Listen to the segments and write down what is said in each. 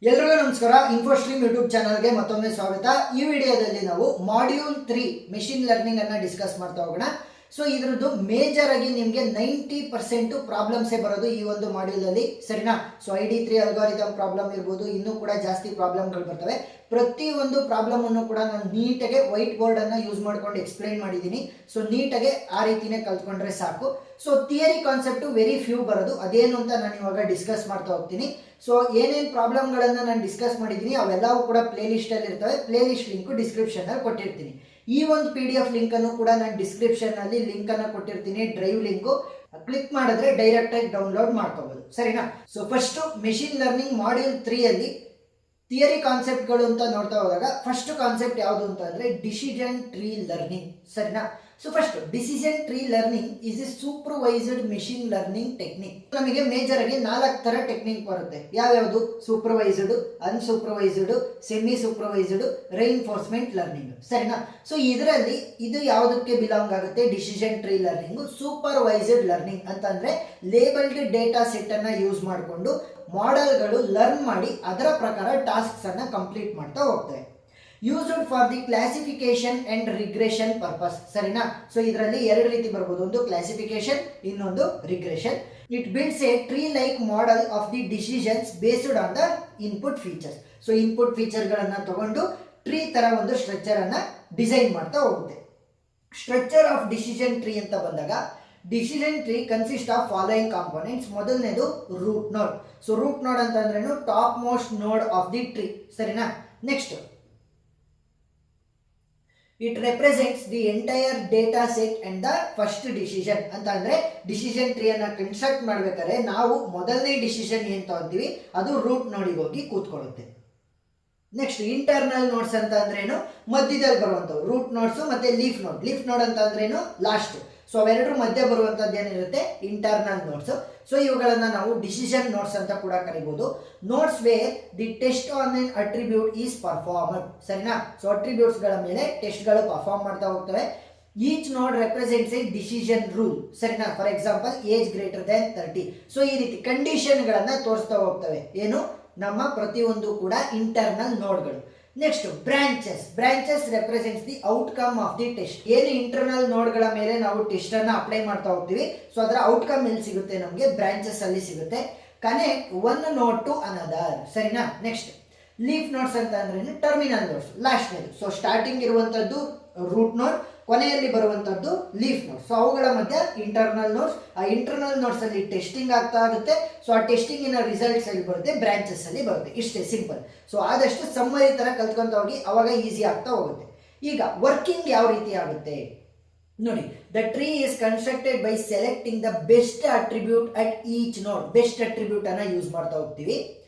ಎಲ್ರಿಗೂ ನಮಸ್ಕಾರ. ಇನ್ಫೋಸ್ಟ್ರೀಮ್ ಯೂಟ್ಯೂಬ್ ಚಾನಲ್ಗೆ ಮತ್ತೊಮ್ಮೆ ಸ್ವಾಗತ. ಈ ವಿಡಿಯೋದಲ್ಲಿ ನಾವು ಮಾಡ್ಯೂಲ್ 3 ಮೆಷಿನ್ ಲರ್ನಿಂಗ್ ಅನ್ನ ಡಿಸ್ಕಸ್ ಮಾಡ್ತಾ ಹೋಗೋಣ. ಸೊ ಇದರದ್ದು ಮೇಜರ್ ಆಗಿ ನಿಮಗೆ 90% ಪ್ರಾಬ್ಲಮ್ಸೇ ಬರೋದು ಈ ಒಂದು ಮಾಡ್ಯೂಲ್ ಅಲ್ಲಿ, ಸರಿನಾ? ಸೊ ID3 ಅಲ್ಗಾರಿದಮ್ ಪ್ರಾಬ್ಲಮ್ ಇರ್ಬೋದು, ಇನ್ನೂ ಕೂಡ ಜಾಸ್ತಿ ಪ್ರಾಬ್ಲಮ್ಗಳು ಬರ್ತವೆ. ಪ್ರತಿಯೊಂದು ಪ್ರಾಬ್ಲಮ್ ಅನ್ನು ಕೂಡ ನಾನು ನೀಟಾಗಿ ವೈಟ್ ಬೋರ್ಡ್ ಅನ್ನ ಯೂಸ್ ಮಾಡ್ಕೊಂಡು ಎಕ್ಸ್ಪ್ಲೈನ್ ಮಾಡಿದ್ದೀನಿ. ಸೊ ನೀಟಾಗಿ ಆ ರೀತಿನೇ ಕಲ್ತ್ಕೊಂಡ್ರೆ ಸಾಕು. So theory concept very few ಬರೋದು, ಅದೇನು ಅಂತ ನಾನು ಇವಾಗ ಡಿಸ್ಕಸ್ ಮಾಡ್ತಾ ಹೋಗ್ತೀನಿ. ಸೊ ಏನೇನು ಪ್ರಾಬ್ಲಮ್ಗಳನ್ನು ನಾನು ಡಿಸ್ಕಸ್ ಮಾಡಿದ್ದೀನಿ ಅವೆಲ್ಲವೂ ಕೂಡ ಪ್ಲೇ ಲಿಸ್ಟಲ್ಲಿ ಇರ್ತವೆ. ಪ್ಲೇ ಲಿಸ್ಟ್ ಲಿಂಕು ಡಿಸ್ಕ್ರಿಪ್ಷನಲ್ಲಿ ಕೊಟ್ಟಿರ್ತೀನಿ. ಈ ಒಂದು PDF ಲಿಂಕನ್ನು ಕೂಡ ನಾನು ಡಿಸ್ಕ್ರಿಪ್ಷನ್ನಲ್ಲಿ ಲಿಂಕನ್ನು ಕೊಟ್ಟಿರ್ತೀನಿ, ಡ್ರೈವ್ ಲಿಂಕು. ಕ್ಲಿಕ್ ಮಾಡಿದ್ರೆ ಡೈರೆಕ್ಟಾಗಿ ಡೌನ್ಲೋಡ್ ಮಾಡ್ಕೋಬೋದು, ಸರಿನಾ? So first machine learning module 3 ಅಲ್ಲಿ ಥಿಯರಿ ಕಾನ್ಸೆಪ್ಟ್ಗಳು ಅಂತ ನೋಡ್ತಾ ಹೋದಾಗ ಫಸ್ಟ್ ಕಾನ್ಸೆಪ್ಟ್ ಯಾವುದು ಅಂತ ಅಂದರೆ ಡಿಸಿಷನ್ ಟ್ರೀ ಲರ್ನಿಂಗ್, ಸರಿನಾ? So first decision tree learning is a supervised machine learning technique. ನಮಗೆ ಮೇಜರ್ ಆಗಿ 4 ಥರ ಟೆಕ್ನಿಕ್ ಬರುತ್ತೆ. ಯಾವ್ಯಾವುದು? Supervised, unsupervised, semi supervised, reinforcement learning, ಸರಿನಾ? ಸೊ ಇದರಲ್ಲಿ ಇದು ಯಾವುದಕ್ಕೆ ಬಿಲಾಂಗ್ ಆಗುತ್ತೆ? Decision tree learning. Supervised learning ಅಂತಂದ್ರೆ ಲೇಬಲ್ಡ್ ಡೇಟಾ ಸೆಟ್ ಅನ್ನ ಯೂಸ್ ಮಾಡಿಕೊಂಡು ಮಾಡೆಲ್ಗಳು ಲರ್ನ್ ಮಾಡಿ ಅದರ ಪ್ರಕಾರ ಟಾಸ್ಕ್ಸ್ ಅನ್ನ ಕಂಪ್ಲೀಟ್ ಮಾಡ್ತಾ ಹೋಗ್ತವೆ. Used for the classification and regression purpose, ಸರಿನಾ? ಸೊ ಇದರಲ್ಲಿ 2 ರೀತಿ ಬರ್ಬೋದು, ಒಂದು ಕ್ಲಾಸಿಫಿಕೇಶನ್, ಇನ್ನೊಂದು regression. It builds a tree like model of the decisions based on the input features. So input ಫೀಚರ್ಗಳನ್ನ ತಗೊಂಡು ಟ್ರೀ ತರ ಒಂದು ಸ್ಟ್ರಕ್ಚರ್ ಅನ್ನ ಡಿಸೈನ್ ಮಾಡ್ತಾ ಹೋಗುತ್ತೆ. ಸ್ಟ್ರಕ್ಚರ್ ಆಫ್ ಡಿಸಿಷನ್ ಟ್ರೀ ಅಂತ ಬಂದಾಗ decision tree consist of following components. ಮೊದಲನೇದು ರೂಟ್ ನೋಡ್. ಸೊ ರೂಟ್ ನೋಡ್ ಅಂತ ಅಂದ್ರೇನು? ಟಾಪ್ ಮೋಸ್ಟ್ ನೋಡ್ ಆಫ್ ದಿ ಟ್ರೀ, ಸರಿನಾ? Next it represents the entire data set and the first decision. ಅಂತ ಅಂದ್ರೆ ಡಿಸಿಷನ್ ಟ್ರೀ ಅನ್ನ ಕನ್ಸ್ಟ್ರಕ್ಟ್ ಮಾಡ್ಬೇಕಾದ್ರೆ ನಾವು ಮೊದಲನೇ ಡಿಸಿಷನ್ ಏನ್ ತಗೊಂತೀವಿ ಅದು ರೂಟ್ ನೋಡಿಗೆ ಹೋಗಿ ಕೂತ್ಕೊಳ್ಳುತ್ತೆ. ನೆಕ್ಸ್ಟ್ ಇಂಟರ್ನಲ್ ನೋಡ್ಸ್ ಅಂತ ಅಂದ್ರೇನು? ಮಧ್ಯದಲ್ಲಿ ಬರುವಂಥವು ರೂಟ್ ನೋಡ್ಸ್ ಮತ್ತೆ ಲೀಫ್ ನೋಡ್. ಲೀಫ್ ನೋಡ್ ಅಂತ ಅಂದ್ರೇನು? ಲಾಸ್ಟ್. ಸೊ ಅವೆರಡರ ಮಧ್ಯೆ ಬರುವಂಥದ್ದು ಏನಿರುತ್ತೆ? Internal notes. ಸೊ ಇವುಗಳನ್ನ ನಾವು ಡಿಸಿಷನ್ ನೋಟ್ಸ್ ಅಂತ ಕೂಡ ಕರಿಬಹುದು. Notes where the test on N attribute is performed, ಸರಿನಾ? ಸೊ ಅಟ್ರಿಬ್ಯೂಟ್ಸ್ ಗಳ ಮೇಲೆ ಟೆಸ್ಟ್ ಗಳು ಪರ್ಫಾರ್ಮ್ ಮಾಡ್ತಾ ಹೋಗ್ತವೆ. ಈಚ್ ನೋಡ್ ರೆಪ್ರೆಸೆಂಟ್ಸ್ ಎ ಡಿಸಿಷನ್ ರೂಲ್, ಸರಿನಾ? For example age greater than 30. So ಈ ರೀತಿ ಕಂಡೀಷನ್ ಗಳನ್ನ ತೋರಿಸ್ತಾ ಹೋಗ್ತವೆ. ಏನು? ನಮ್ಮ ಪ್ರತಿಯೊಂದು ಕೂಡ ಇಂಟರ್ನಲ್ ನೋಡ್ಗಳು. Next branches. Branches represents the outcome of the test. ಏನು ಇಂಟರ್ನಲ್ ನೋಡ್ಗಳ ಮೇಲೆ ನಾವು ಟೆಸ್ಟ್ ಅನ್ನ ಅಪ್ಲೈ ಮಾಡ್ತಾ ಹೋಗ್ತೀವಿ, ಸೊ ಅದರ ಔಟ್ಕಮ್ ಎಲ್ಲಿ ಸಿಗುತ್ತೆ? ನಮಗೆ ಬ್ರಾಂಚಸ್ ಅಲ್ಲಿ ಸಿಗುತ್ತೆ. ಕನೆಕ್ಟ್ ಒನ್ ನೋಡ್ ಟು ಅನದರ್, ಸರಿನಾ? ನೆಕ್ಸ್ಟ್ ಲೀಫ್ ನೋಟ್ಸ್ ಅಂತ ಅಂದ್ರೆ ಟರ್ಮಿನಲ್ ನೋಟ್ಸ್, ಲಾಸ್ಟ್ನೇದು. ಸೊ ಸ್ಟಾರ್ಟಿಂಗ್ ಇರುವಂತದ್ದು ರೂಟ್ ನೋಡ್, ಕೊನೆಯಲ್ಲಿ ಬರುವಂತದ್ದು ಲೀಫ್ ನೋಟ್ಸ್. ಸೊ ಅವುಗಳ ಮಧ್ಯೆ ಇಂಟರ್ನಲ್ ನೋಟ್ಸ್. ಆ ಇಂಟರ್ನಲ್ ನೋಟ್ಸ್ ಅಲ್ಲಿ ಟೆಸ್ಟಿಂಗ್ ಆಗ್ತಾ ಆಗುತ್ತೆ. ಸೊ ಆ ಟೆಸ್ಟಿಂಗಿನ ರಿಸಲ್ಟ್ಸ್ ಅಲ್ಲಿ ಬರುತ್ತೆ, ಬ್ರಾಂಚಸ್ ಅಲ್ಲಿ ಬರುತ್ತೆ. ಇಷ್ಟೇ, ಸಿಂಪಲ್. ಸೊ ಆದಷ್ಟು ಸಮ್ಮರಿ ತರ ಕಲ್ತ್ಕೊಂತ ಹೋಗಿ, ಅವಾಗ ಈಸಿ ಆಗ್ತಾ ಹೋಗುತ್ತೆ. ಈಗ ವರ್ಕಿಂಗ್ ಯಾವ ರೀತಿ ಆಗುತ್ತೆ ನೋಡಿ. The tree is constructed by selecting the best attribute at each node. Best attribute ಅನ್ನ ಯೂಸ್ ಮಾಡ್ತಾ ಹೋಗ್ತೀವಿ.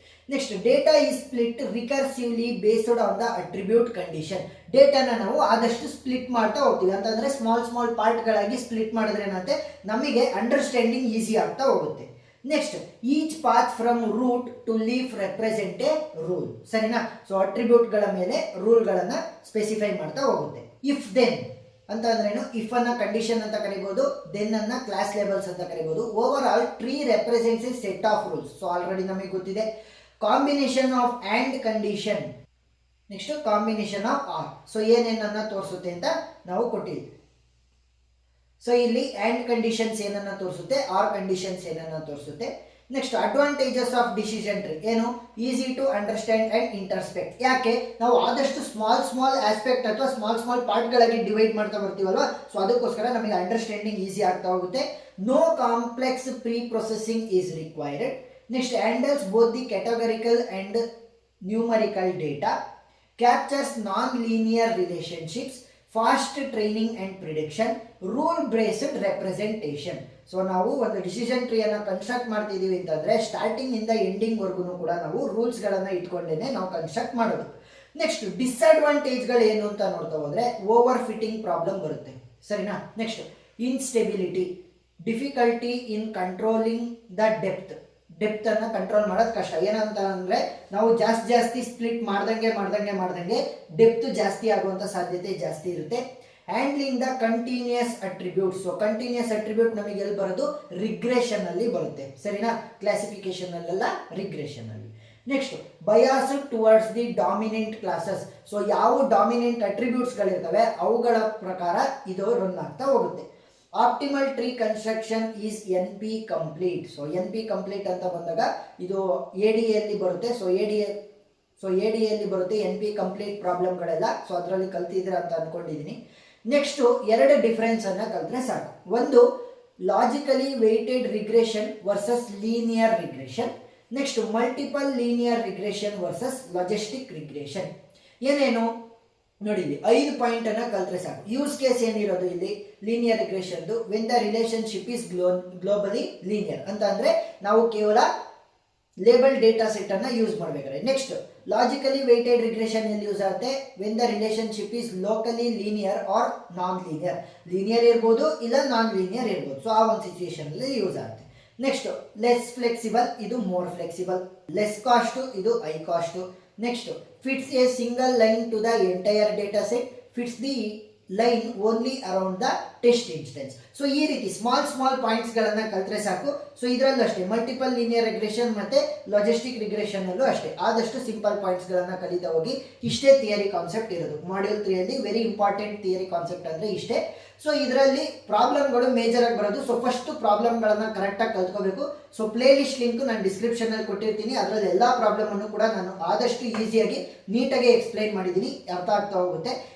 Next data is split recursively based on the attribute condition. ಡೇಟಾನ ನಾವು ಆದಷ್ಟು ಸ್ಪ್ಲಿಟ್ ಮಾಡ್ತಾ ಹೋಗ್ತೀವಿ. ಅಂತಂದ್ರೆ ಸ್ಮಾಲ್ ಪಾರ್ಟ್ಗಳಾಗಿ ಸ್ಪ್ಲಿಟ್ ಮಾಡಿದ್ರೆ ಏನಂತೆ ನಮಗೆ ಅಂಡರ್ಸ್ಟ್ಯಾಂಡಿಂಗ್ ಈಸಿ ಆಗ್ತಾ ಹೋಗುತ್ತೆ. Next each path from root to leaf represent a rule, ಸರಿನಾ? ಸೊ ಅಟ್ರಿಬ್ಯೂಟ್ಗಳ ಮೇಲೆ ರೂಲ್ಗಳನ್ನ ಸ್ಪೆಸಿಫೈ ಮಾಡ್ತಾ ಹೋಗುತ್ತೆ. ಇಫ್ ದೆನ್ ಅಂತ ಅಂದ್ರೇನು? ಇಫ್ ಅನ್ನ ಕಂಡೀಷನ್ ಅಂತ ಕರಿಬಹುದು, ದೆನ್ ಅನ್ನ ಕ್ಲಾಸ್ ಲೇಬಲ್ಸ್ ಅಂತ ಕರಿಬಹುದು. Overall tree represents a set of rules. So already ನಮಗೆ ಗೊತ್ತಿದೆ. Combination of and condition. Next combination of or. So ಏನೇನನ್ನ ತೋರಿಸುತ್ತೆ ಅಂತ ನಾವು ಕೊಟ್ಟಿದ್ವಿ. ಸೊ ಇಲ್ಲಿ ಆ್ಯಂಡ್ ಕಂಡೀಷನ್ಸ್ ಏನನ್ನ ತೋರಿಸುತ್ತೆ, ಆರ್ ಕಂಡೀಷನ್ಸ್ ಏನನ್ನ ತೋರಿಸುತ್ತೆ. Next advantages of decision tree ಏನು? Easy to understand and interpret. ಯಾಕೆ? ನಾವು ಆದಷ್ಟು ಸ್ಮಾಲ್ ಆಸ್ಪೆಕ್ಟ್ ಅಥವಾ ಸ್ಮಾಲ್ ಪಾರ್ಟ್ಗಳಾಗಿ ಡಿವೈಡ್ ಮಾಡ್ತಾ ಬರ್ತೀವಲ್ವಾ, ಸೊ ಅದಕ್ಕೋಸ್ಕರ ನಮಗೆ ಅಂಡರ್ಸ್ಟ್ಯಾಂಡಿಂಗ್ ಈಸಿ ಆಗ್ತಾ ಹೋಗುತ್ತೆ. No complex preprocessing is required. Next handles both the categorical and numerical data, captures non-linear relationships, fast training and prediction, rule-based representation. So ನಾವು ಒಂದು ಡಿಸಿಷನ್ ಟ್ರೀ ಅನ್ನ ಕನ್ಸ್ಟ್ರಕ್ಟ್ ಮಾಡ್ತಿದೀವಿ ಅಂತಂದ್ರೆ ಸ್ಟಾರ್ಟಿಂಗ್ ಇಂದ ಎಂಡಿಂಗ್ ವರ್ಗು ಕೂಡ ನಾವು ರೂಲ್ಸ್ ಗಳನ್ನ ಇಟ್ಕೊಂಡೇನೆ ನಾವು ಕನ್ಸ್ಟ್ರಕ್ಟ್ ಮಾಡೋದು. ನೆಕ್ಸ್ಟ್ ಡಿಸ್ಅಡ್ವಾಂಟೇಜ್ಗಳು ಏನು ಅಂತ ನೋಡ್ತಾ ಹೋದ್ರೆ ಓವರ್ ಫಿಟ್ಟಿಂಗ್ ಪ್ರಾಬ್ಲಮ್ ಬರುತ್ತೆ, ಸರಿನಾ? Next instability, difficulty in controlling the depth ಅನ್ನ ಕಂಟ್ರೋಲ್ ಮಾಡೋದು ಕಷ್ಟ. ಏನಂತ ಅಂದ್ರೆ ನಾವು ಜಾಸ್ತಿ ಸ್ಪ್ಲಿಟ್ ಮಾಡ್ದಂಗೆ ಡೆಪ್ತ್ ಜಾಸ್ತಿ ಆಗುವಂತ ಸಾಧ್ಯತೆ ಜಾಸ್ತಿ ಇರುತ್ತೆ. Handling the continuous attributes. So continuous attribute ನಮಗೆ ಎಲ್ಲಿ ಬರೋದು? ರಿಗ್ರೆಷನ್ ಅಲ್ಲಿ ಬರುತ್ತೆ, ಸರಿನಾ? ಕ್ಲಾಸಿಫಿಕೇಶನ್ ಅಲ್ಲೆಲ್ಲ ರಿಗ್ರೆಷನ್ ಅಲ್ಲಿ. Next bias towards the dominant classes. So ಯಾವ ಡಾಮಿನೆಂಟ್ ಅಟ್ರಿಬ್ಯೂಟ್ಸ್ಗಳಿರ್ತವೆ ಅವುಗಳ ಪ್ರಕಾರ ಇದು ರನ್ ಆಗ್ತಾ ಹೋಗುತ್ತೆ. Optimal tree construction is N P complete. So N P complete ಅಂತ ಬಂದಾಗ ಇದು ಎಡಿಯಲ್ಲಿ ಬರುತ್ತೆ. ಸೊ ಎಡಿಯಲ್ಲಿ ಬರುತ್ತೆ ಎನ್ ಪಿ ಕಂಪ್ಲೀಟ್ ಪ್ರಾಬ್ಲಮ್ಗಳೆಲ್ಲ. ಸೊ ಅದರಲ್ಲಿ ಕಲ್ತಿದ್ದೀರಾ ಅಂತ ಅಂದ್ಕೊಂಡಿದ್ದೀನಿ. ನೆಕ್ಸ್ಟು ಎರಡು ಡಿಫ್ರೆನ್ಸ್ ಅನ್ನ ಕಲ್ತ್ರೆ ಸಾಕು. ಒಂದು logically weighted regression versus linear regression. Next multiple linear regression versus logistic regression. ಏನೇನು ನೋಡಿ, ಇಲ್ಲಿ 5 ಪಾಯಿಂಟ್ ಅನ್ನ ಕಲ್ತ್ರೆ ಸಾಕು. ಯೂಸ್ ಕೇಸ್ ಏನಿರೋದು ಇಲ್ಲಿ ಲೀನಿಯರ್ ರಿಗ್ರೆಷನ್ದು, when the relationship is globally linear ಅಂತ ಅಂದ್ರೆ ನಾವು ಕೇವಲ ಲೇಬಲ್ ಡೇಟಾ ಸೆಟ್ ಅನ್ನ ಯೂಸ್ ಮಾಡಬೇಕಾದ್ರೆ. ನೆಕ್ಸ್ಟ್ ಲಾಜಿಕಲಿ ವೆಯ್ಟೆಡ್ ರಿಗ್ರೆಷನ್ ಎಲ್ಲಿ ಯೂಸ್ ಆಗುತ್ತೆ, when the relationship is locally linear or non linear. Linear ಇರ್ಬೋದು ಇಲ್ಲ ನಾನ್ ಲೀನಿಯರ್ ಇರ್ಬೋದು. ಸೊ ಆ ಒಂದು ಸಿಚುಯೇಷನ್ ಅಲ್ಲಿ ಯೂಸ್ ಆಗುತ್ತೆ. ನೆಕ್ಸ್ಟ್ ಲೆಸ್ ಫ್ಲೆಕ್ಸಿಬಲ್, ಇದು ಮೋರ್ ಫ್ಲೆಕ್ಸಿಬಲ್. ಲೆಸ್ ಕಾಸ್ಟ್, ಇದು high cost. Next fits a single line to the entire data set, fits the line only around the test instance. So ಈ ರೀತಿ small ಪಾಯಿಂಟ್ಸ್ಗಳನ್ನು ಕಲ್ತ್ರೆ ಸಾಕು. So ಇದರಲ್ಲೂ ಅಷ್ಟೇ ಮಲ್ಟಿಪಲ್ ಲೀನಿಯರ್ ರಿಗ್ರೆಷನ್ ಮತ್ತು ಲಾಜಿಸ್ಟಿಕ್ ರಿಗ್ರೆಷನ್ ಅಲ್ಲೂ ಅಷ್ಟೇ ಆದಷ್ಟು ಸಿಂಪಲ್ ಪಾಯಿಂಟ್ಸ್ಗಳನ್ನು ಕಲಿತಾ ಹೋಗಿ. ಇಷ್ಟೇ ಥಿಯರಿ ಕಾನ್ಸೆಪ್ಟ್ ಇರೋದು module 3 very important theory concept ಅಂದರೆ ಇಷ್ಟೇ. ಸೊ ಇದರಲ್ಲಿ ಪ್ರಾಬ್ಲಮ್ಗಳು ಮೇಜರ್ ಆಗಿ ಬರೋದು. ಸೊ ಫಸ್ಟ್ ಪ್ರಾಬ್ಲಮ್ಗಳನ್ನು ಕರೆಕ್ಟಾಗಿ ಕಲ್ತ್ಕೋಬೇಕು. ಸೊ ಪ್ಲೇ ಲಿಸ್ಟ್ ಲಿಂಕ್ ನಾನು ಡಿಸ್ಕ್ರಿಪ್ಷನಲ್ಲಿ ಕೊಟ್ಟಿರ್ತೀನಿ. ಅದರಲ್ಲಿ ಎಲ್ಲ ಪ್ರಾಬ್ಲಮನ್ನು ಕೂಡ ನಾನು ಆದಷ್ಟು ಈಸಿಯಾಗಿ ನೀಟಾಗಿ ಎಕ್ಸ್ಪ್ಲೈನ್ ಮಾಡಿದ್ದೀನಿ, ಅರ್ಥ ಆಗ್ತಾ ಹೋಗುತ್ತೆ.